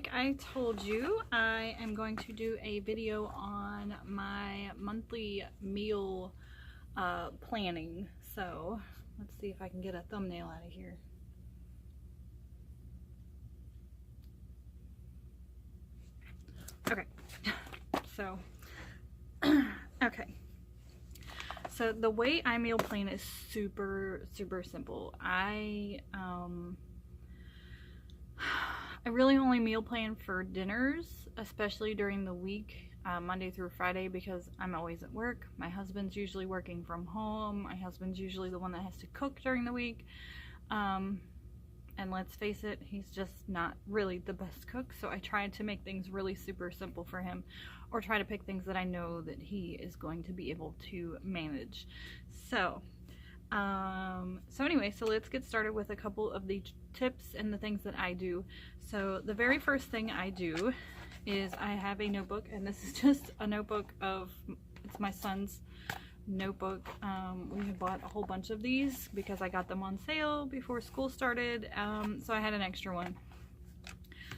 like I told you, I am going to do a video on my monthly meal planning. So let's see if I can get a thumbnail out of here. Okay, so okay. So the way I meal plan is super simple. I really only meal plan for dinners, especially during the week, Monday through Friday, because I'm always at work. My husband's usually working from home. My husband's usually the one that has to cook during the week. And let's face it, he's just not really the best cook, so I try to make things really super simple for him, or try to pick things that I know that he is going to be able to manage. So anyway, so let's get started with a couple of the tips and the things that I do. So the very first thing I do is I have a notebook, and this is just a notebook it's my son's notebook. We have bought a whole bunch of these because I got them on sale before school started, so I had an extra one.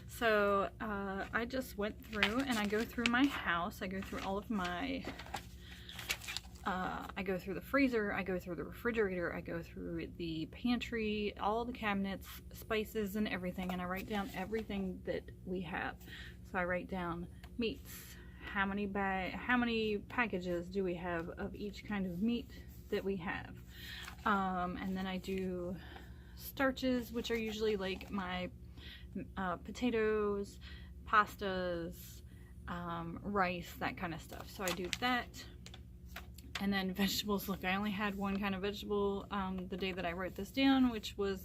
So I just went through and I go through my house. I go through all of my I go through the freezer, I go through the refrigerator, I go through the pantry, all the cabinets, spices and everything, and I write down everything that we have. So I write down meats, how many packages do we have of each kind of meat that we have, and then I do starches, which are usually like my potatoes, pastas, rice, that kind of stuff. So I do that. And then vegetables. Look, I only had one kind of vegetable the day that I wrote this down, which looks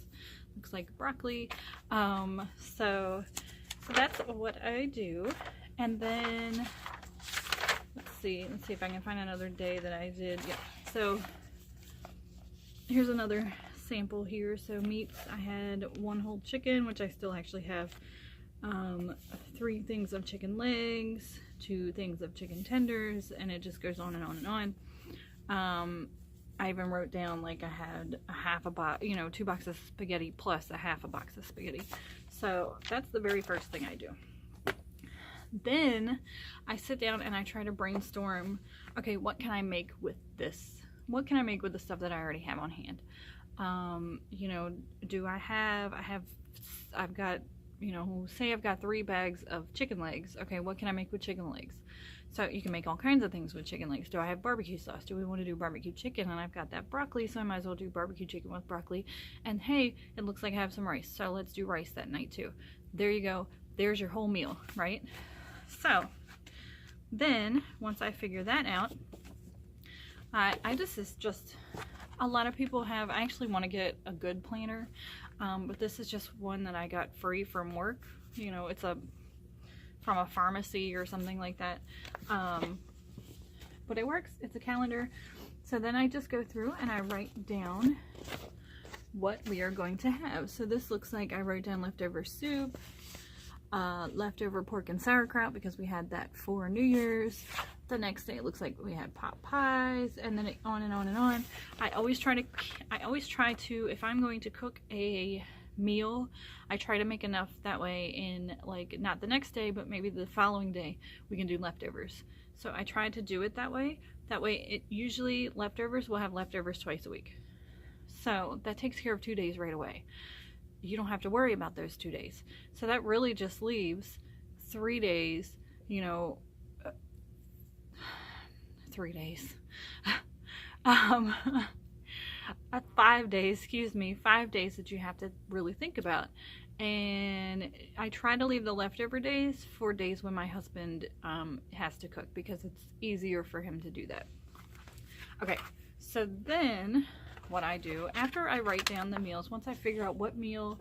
like broccoli. So that's what I do. And then let's see if I can find another day that I did. Yeah. So here's another sample here. So meats, I had one whole chicken, which I still actually have, 3 things of chicken legs, 2 things of chicken tenders, and it just goes on and on and on. I even wrote down, like, I had a half a box, 2 boxes of spaghetti plus a half a box of spaghetti. So that's the very first thing I do. Then I sit down and I try to brainstorm, okay, what can I make with this? What can I make with the stuff that I already have on hand? I've got, say I've got 3 bags of chicken legs. Okay, what can I make with chicken legs? So you can make all kinds of things with chicken legs. Do I have barbecue sauce? Do we want to do barbecue chicken? And I've got that broccoli, so I might as well do barbecue chicken with broccoli. And hey, it looks like I have some rice, so let's do rice that night too. There you go. There's your whole meal, right? So then once I figure that out, this is just, a lot of people have, I actually want to get a good planner, but this is just one that I got free from work. It's from a pharmacy or something like that, but it works. It's a calendar. So then I just go through and I write down what we are going to have. So this looks like I wrote down leftover soup, leftover pork and sauerkraut because we had that for New Year's. The next day it looks like we had pot pies, and then on and on and on. I always try to, if I'm going to cook a meal, I try to make enough that way in, like, not the next day, but maybe the following day we can do leftovers. So I try to do it that way. That way it usually, leftovers, we'll have leftovers twice a week. So that takes care of 2 days right away. You don't have to worry about those 2 days. So that really just leaves 3 days, 3 days. 5 days, 5 days that you have to really think about. And I try to leave the leftover days for days when my husband has to cook, because it's easier for him to do that. Okay, so then what I do after I write down the meals, once I figure out what meal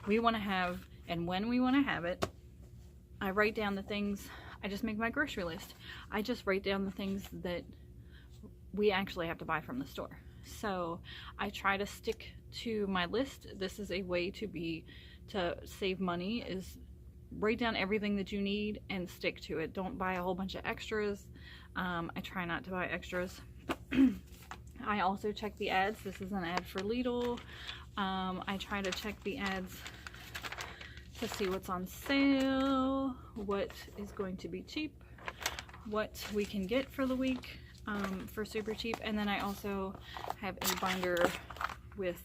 we want to have and when we want to have it, I write down the things. I just make my grocery list. I just write down the things that we actually have to buy from the store. So I try to stick to my list. This is a way to save money, is write down everything that you need and stick to it. Don't buy a whole bunch of extras. I try not to buy extras. I also check the ads. This is an ad for Lidl. I try to check the ads to see what's on sale, what is going to be cheap, what we can get for the week for super cheap. And then I also have a binder with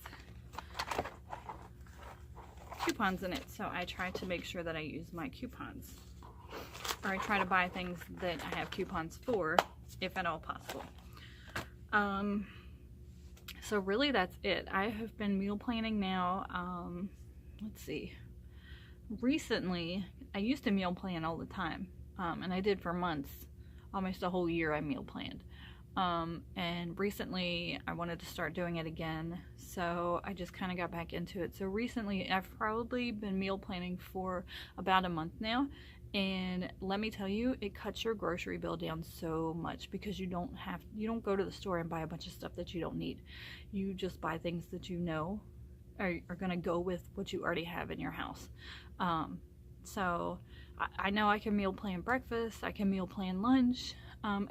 coupons in it, so I try to make sure that I use my coupons, or I try to buy things that I have coupons for, if at all possible. So really that's it. I have been meal planning now, let's see, recently I used to meal plan all the time, and I did for months, almost a whole year I meal planned. And recently I wanted to start doing it again, so I just kind of got back into it. So recently I've probably been meal planning for about a month now, and let me tell you, it cuts your grocery bill down so much, because you don't go to the store and buy a bunch of stuff that you don't need. You just buy things that you know are going to go with what you already have in your house. So I know I can meal plan breakfast, I can meal plan lunch.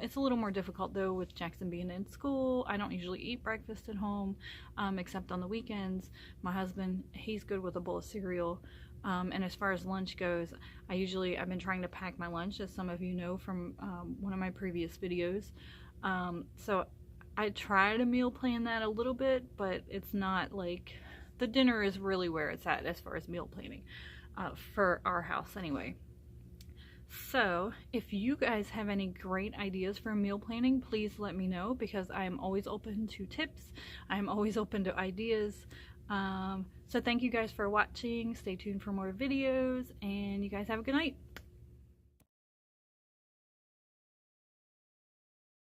It's a little more difficult though with Jackson being in school. I don't usually eat breakfast at home, except on the weekends. My husband, he's good with a bowl of cereal. And as far as lunch goes, I've been trying to pack my lunch, as some of you know from one of my previous videos. So I try to meal plan that a little bit, but it's not like, the dinner is really where it's at as far as meal planning, for our house anyway. So if you guys have any great ideas for meal planning, please let me know, because I am always open to tips. I'm always open to ideas. So thank you guys for watching. Stay tuned for more videos, and you guys have a good night.